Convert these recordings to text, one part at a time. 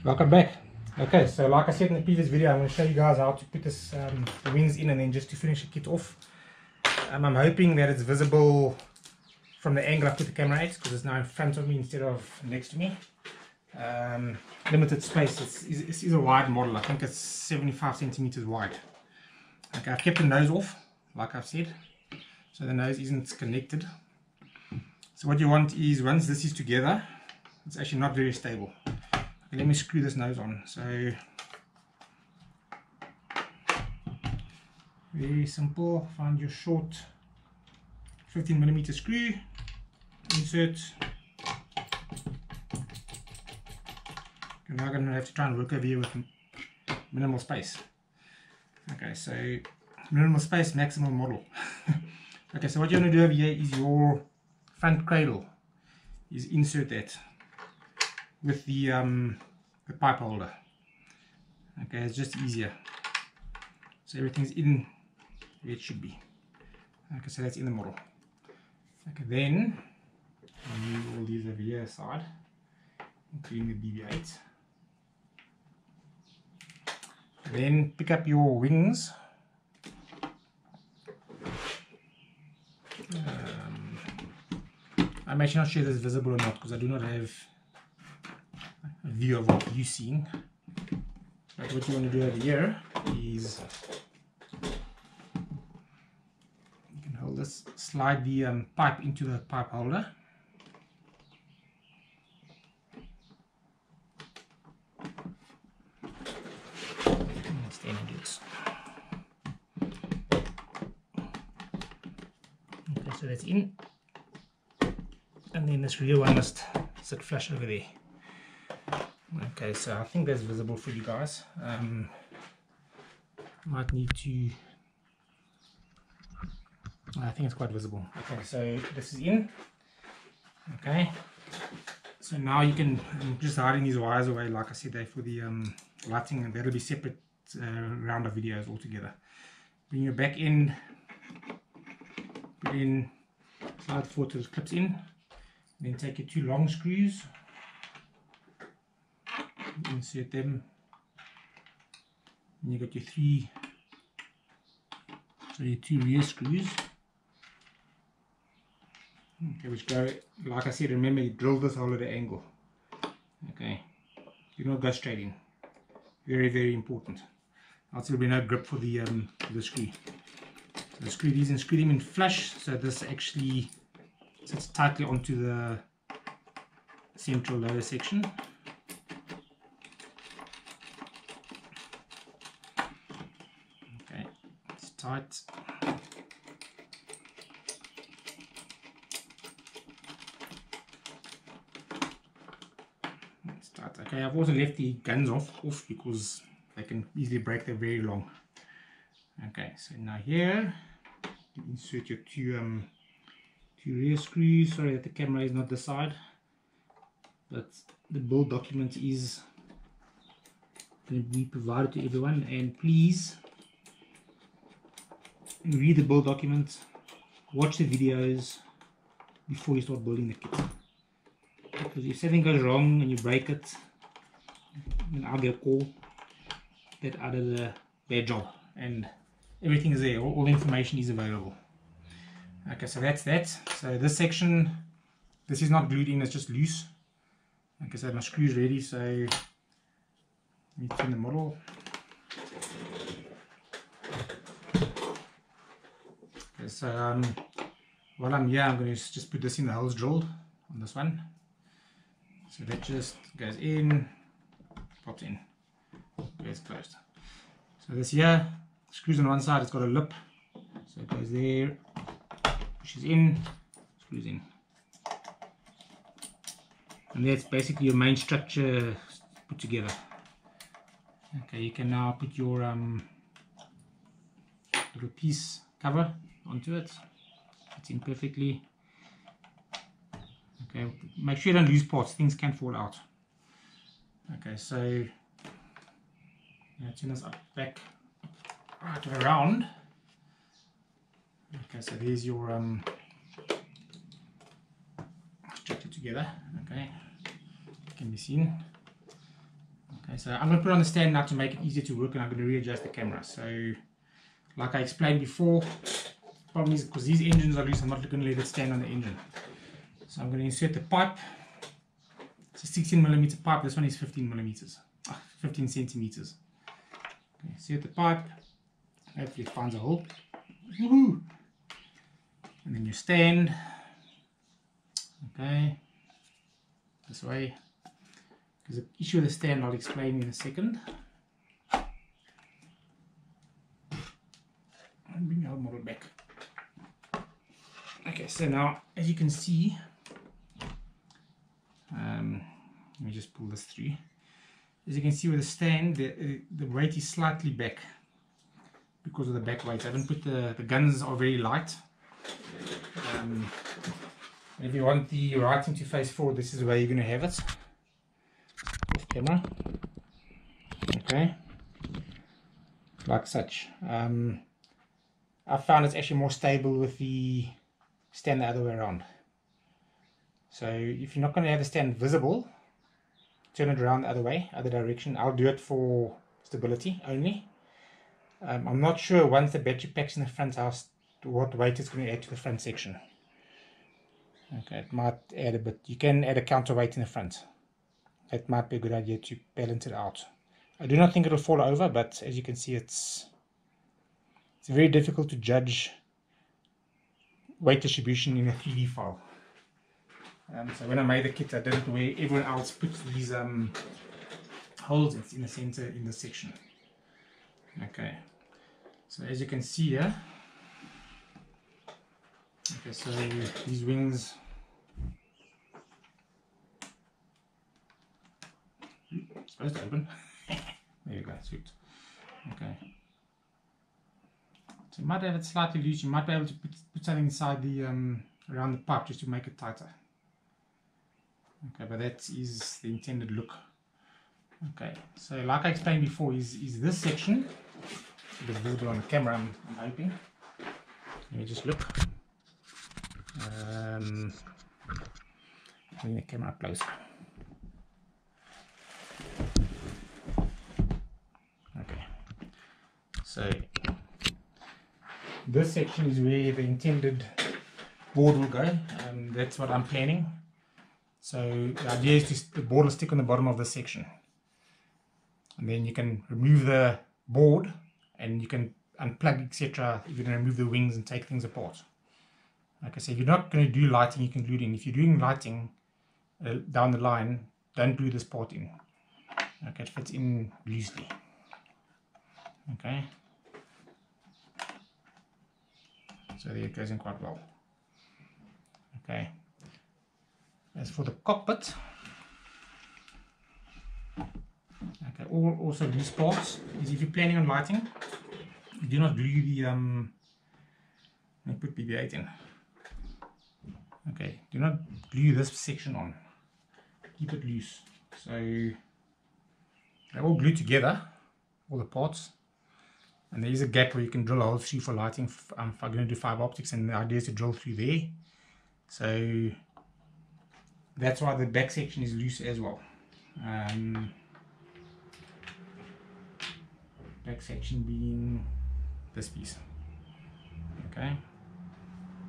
Welcome back. Okay, so like I said in the previous video, I'm going to show you guys how to put this the wings in, and then just to finish the kit off. I'm hoping that it's visible from the angle I put the camera at, because it's now in front of me instead of next to me. Limited space. This is a wide model. I think it's 75 centimeters wide. Okay, I've kept the nose off, like I've said, so the nose isn't connected. So what you want is, once this is together, it's actually not very stable. Okay, let me screw this nose on. So very simple. Find your short 15mm screw, insert. Now I'm going to have to try and work over here with minimal space. Okay, so minimal space, maximum model. Okay, so what you want to do over here is your front cradle is insert that with the pipe holder. Okay, it's just easier. So everything's in where it should be. Okay, so that's in the model. Okay, then I'll move all these over here aside, including the BB-8. Then pick up your wings. I'm actually not sure if it's visible or not, because I do not have a view of what you're seeing. But what you want to do over here is, you can hold this, slide the pipe into the pipe holder. Okay, so that's in, and then this rear one must sit flush over there. Okay, so I think that's visible for you guys. Might need to, I think it's quite visible. Okay, so this is in. Okay, so now you can, I'm just hiding these wires away, like I said, they're for the lighting, and that'll be separate round of videos altogether. Bring your back end, put in, slide forward to the clips in, then take your two long screws, insert them, and you got your your two rear screws. Okay, which go, like I said, remember you drill this hole at an angle. Okay, do not go straight in. Very, very important. Else there will be no grip for the screw. So screw these and screw them in flush, so this actually sits tightly onto the central lower section. Okay, it's tight. It's tight. Okay, I've also left the guns off because they can easily break. They're very long. Okay, so now here you insert your two rear screws. Sorry that the camera is not this side, but the build document is going to be provided to everyone, and please read the build document, watch the videos before you start building the kit, because if something goes wrong and you break it, then I'll get a call that I did a bad job, and everything is there, all the information is available. Okay, so that's that. So this section, this is not glued in, it's just loose. Okay, so my screw's ready, so let me turn the model. Okay, so while I'm here, I'm going to just put this in, the holes drilled on this one. So that just goes in, pops in, goes closed. So this here, screws on one side, it's got a lip, so it goes there, pushes in, screws in. And that's basically your main structure put together. Okay, you can now put your little piece cover onto it. Fits in perfectly. Okay, make sure you don't lose parts, things can fall out. Okay, so turn this up, back, right around. Okay, so there's your structure together. Okay, can be seen. Okay, so I'm going to put it on the stand now to make it easier to work, and I'm going to readjust the camera. So like I explained before, the problem is because these engines are loose, I'm not going to let it stand on the engine. So I'm going to insert the pipe. It's a 16mm pipe. This one is 15 centimeters. Okay, insert the pipe. Hopefully it finds a hole. Woohoo! And then you stand. Okay, this way. There's an issue with the stand I'll explain in a second. And bring the old model back. Okay, so now as you can see, let me just pull this through. As you can see with the stand, the weight is slightly back because of the back weight. I haven't put the guns are very light. If you want the writing to face forward, this is where you're going to have it. Off camera. Okay, like such. I found it's actually more stable with the stand the other way around. So if you're not going to have the stand visible, turn it around the other way, other direction. I'll do it for stability only. I'm not sure once the battery pack's in the front house what weight it's going to add to the front section. Okay, it might add a bit. You can add a counterweight in the front. It might be a good idea to balance it out. I do not think it'll fall over, but as you can see, it's very difficult to judge weight distribution in a 3D file. So when I made the kit, I did it the way everyone else puts these holes in the center in this section. Okay, so as you can see here, okay, so these wings, it's supposed to open. There you go, sweet. Okay, so you might have it slightly loose. You might be able to put something inside the around the pipe just to make it tighter. Okay, but that is the intended look. Okay, so like I explained before, is this section, a bit visible on the camera, I'm hoping. Let me just look. Bring the camera up closer. Okay, so this section is where the intended board will go. That's what I'm planning. So the idea is the board will stick on the bottom of this section, and then you can remove the board and you can unplug, etc. If you're going to remove the wings and take things apart. Like I said, if you're not going to do lighting, you can glue it in. If you're doing lighting down the line, don't glue this part in. Okay, it fits in loosely. Okay, so there it goes in quite well. Okay, as for the cockpit, okay, also loose parts is if you're planning on lighting, do not glue the let me put BB-8 in. Okay, do not glue this section on, keep it loose. So they all glue together, all the parts, and there is a gap where you can drill a hole through for lighting. If I'm going to do fiber optics, and the idea is to drill through there. So that's why the back section is loose as well. Back section being this piece. Okay,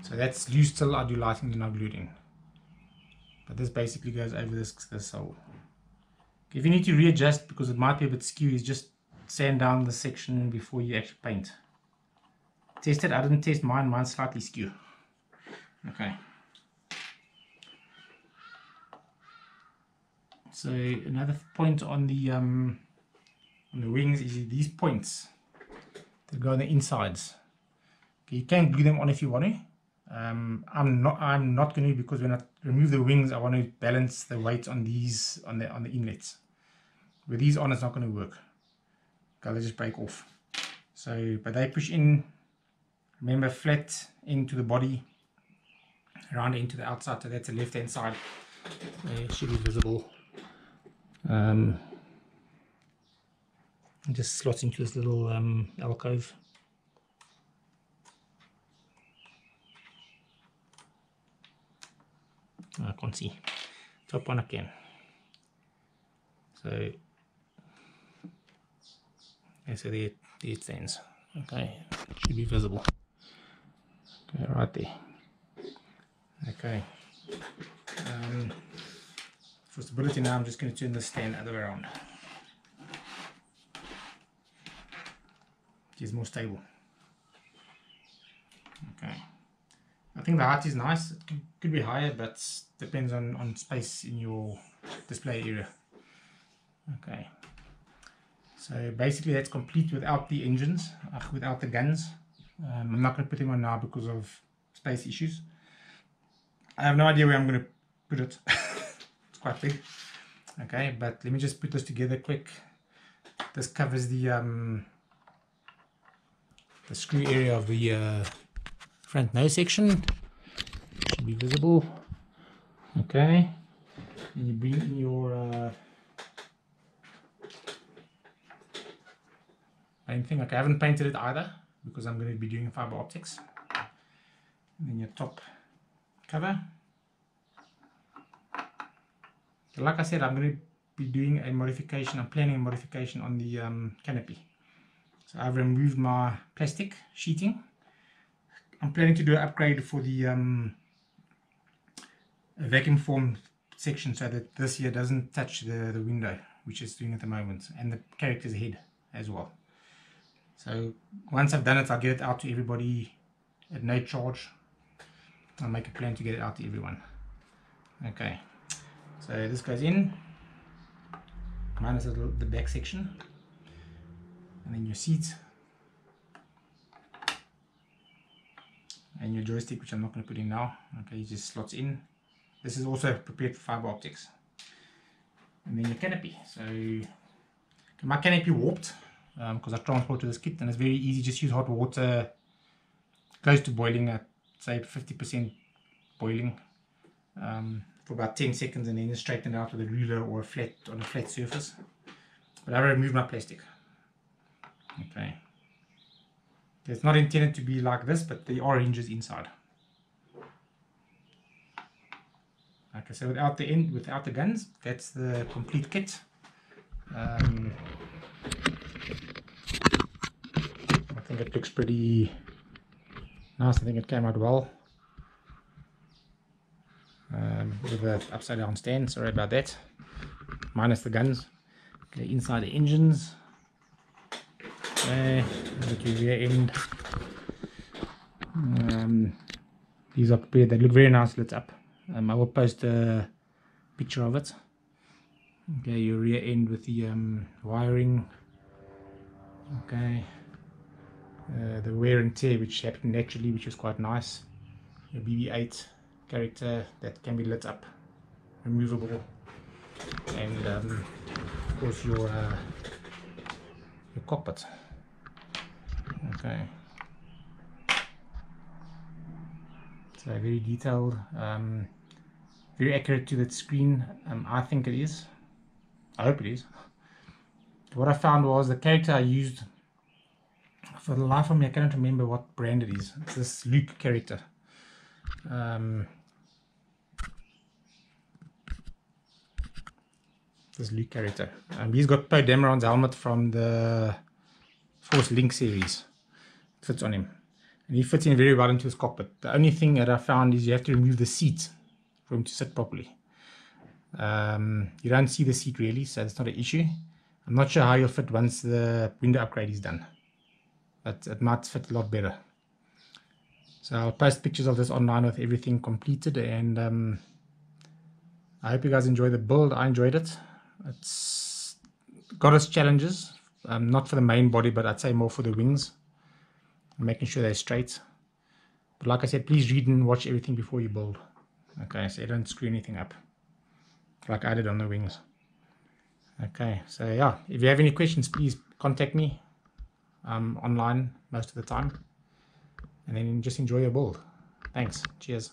so that's loose till I do lighting, then I'll glue it in. But this basically goes over this hole. Okay, if you need to readjust because it might be a bit skew, is just sand down the section before you actually paint. Test it. I didn't test mine. Mine's slightly skew. Okay. So another point on the wings is these points that go on the insides. Okay, you can glue them on if you want to. I'm not going to, because when I remove the wings, I want to balance the weight on these on the inlets. With these on, it's not going to work. Okay, they just break off. So, but they push in. Remember, flat into the body, around into the outside. So that's the left hand side. It should be visible. It just slots into this little alcove. I can't see. Top one again. So Okay, so there it stands. Okay, should be visible. Okay, right there. Okay. For stability now, I'm just going to turn this stand the other way around. It is more stable. Okay. I think the height is nice. It could be higher, but depends on space in your display area. Okay. So basically that's complete without the engines, without the guns. I'm not going to put them on now because of space issues. I have no idea where I'm going to put it. It's quite big. Okay, but let me just put this together quick. This covers the screw area of the front nose section. Should be visible. Okay, and you bring in your main thing. Okay, I haven't painted it either because I'm going to be doing fiber optics. And then your top cover. Like I said, I'm going to be doing a modification. I'm planning a modification on the canopy. So I've removed my plastic sheeting. I'm planning to do an upgrade for the vacuum form section so that this here doesn't touch the window, which it's doing at the moment, and the character's head as well. So once I've done it, I'll get it out to everybody at no charge. I'll make a plan to get it out to everyone. Okay, so this goes in, minus the back section, and then your seat, and your joystick, which I'm not going to put in now. Okay, it just slots in. This is also prepared for fiber optics. And then your canopy. So my canopy warped because I transported this kit, and it's very easy. Just use hot water close to boiling at say 50% boiling for about 10 seconds, and then just straighten it out with a ruler or a flat on a flat surface. But I removed my plastic. Okay. It's not intended to be like this, but there are hinges inside. Okay, so without the guns, that's the complete kit. I think it looks pretty nice. I think it came out well. With the upside down stand, sorry about that. Minus the guns. Okay, inside the engines. Okay, look at your rear end. These are prepared, they look very nice lit up. I will post a picture of it. Okay, your rear end with the wiring. Okay, the wear and tear which happened naturally, which was quite nice. Your BB-8 character that can be lit up, removable, and of course your cockpit. Okay, so very detailed, very accurate to the screen. I think it is. I hope it is. What I found was the character I used, for the life of me I cannot remember what brand it is. It's this Luke character. This Luke character. He's got Poe Dameron's helmet from the Force Link series. It fits on him. And he fits in very well into his cockpit. The only thing that I found is you have to remove the seat for him to sit properly. You don't see the seat really, so it's not an issue. I'm not sure how he'll fit once the window upgrade is done, but it might fit a lot better. So I'll post pictures of this online with everything completed, and I hope you guys enjoy the build. I enjoyed it. It's got its challenges, not for the main body, but I'd say more for the wings, making sure they're straight. But like I said, please read and watch everything before you build. Okay, so you don't screw anything up like I did on the wings. Okay, so yeah, if you have any questions, please contact me. I'm online most of the time, and then just enjoy your build. Thanks. Cheers.